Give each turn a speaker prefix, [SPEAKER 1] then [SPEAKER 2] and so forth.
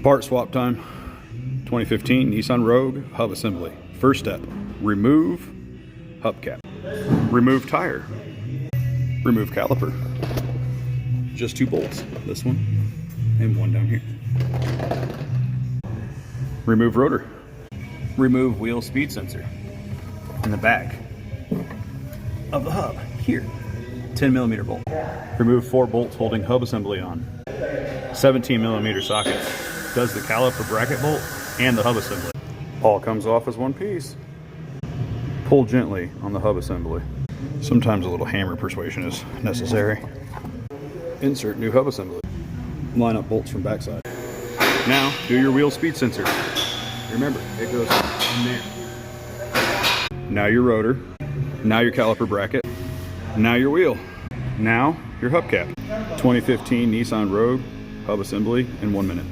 [SPEAKER 1] Part swap time. 2015 Nissan Rogue hub assembly. First step, remove hubcap. Remove tire. Remove caliper. Just 2 bolts, this one and one down here. Remove rotor. Remove wheel speed sensor in the back of the hub here. 10mm bolt. Remove 4 bolts holding hub assembly on. 17mm socket. Does the caliper bracket bolt and the hub assembly. All comes off as one piece. Pull gently on the hub assembly. Sometimes a little hammer persuasion is necessary. Insert new hub assembly. Line up bolts from backside. Now do your wheel speed sensor. Remember, it goes in there. Now your rotor. Now your caliper bracket. Now your wheel. Now your hubcap. 2015 Nissan Rogue hub assembly in 1 minute.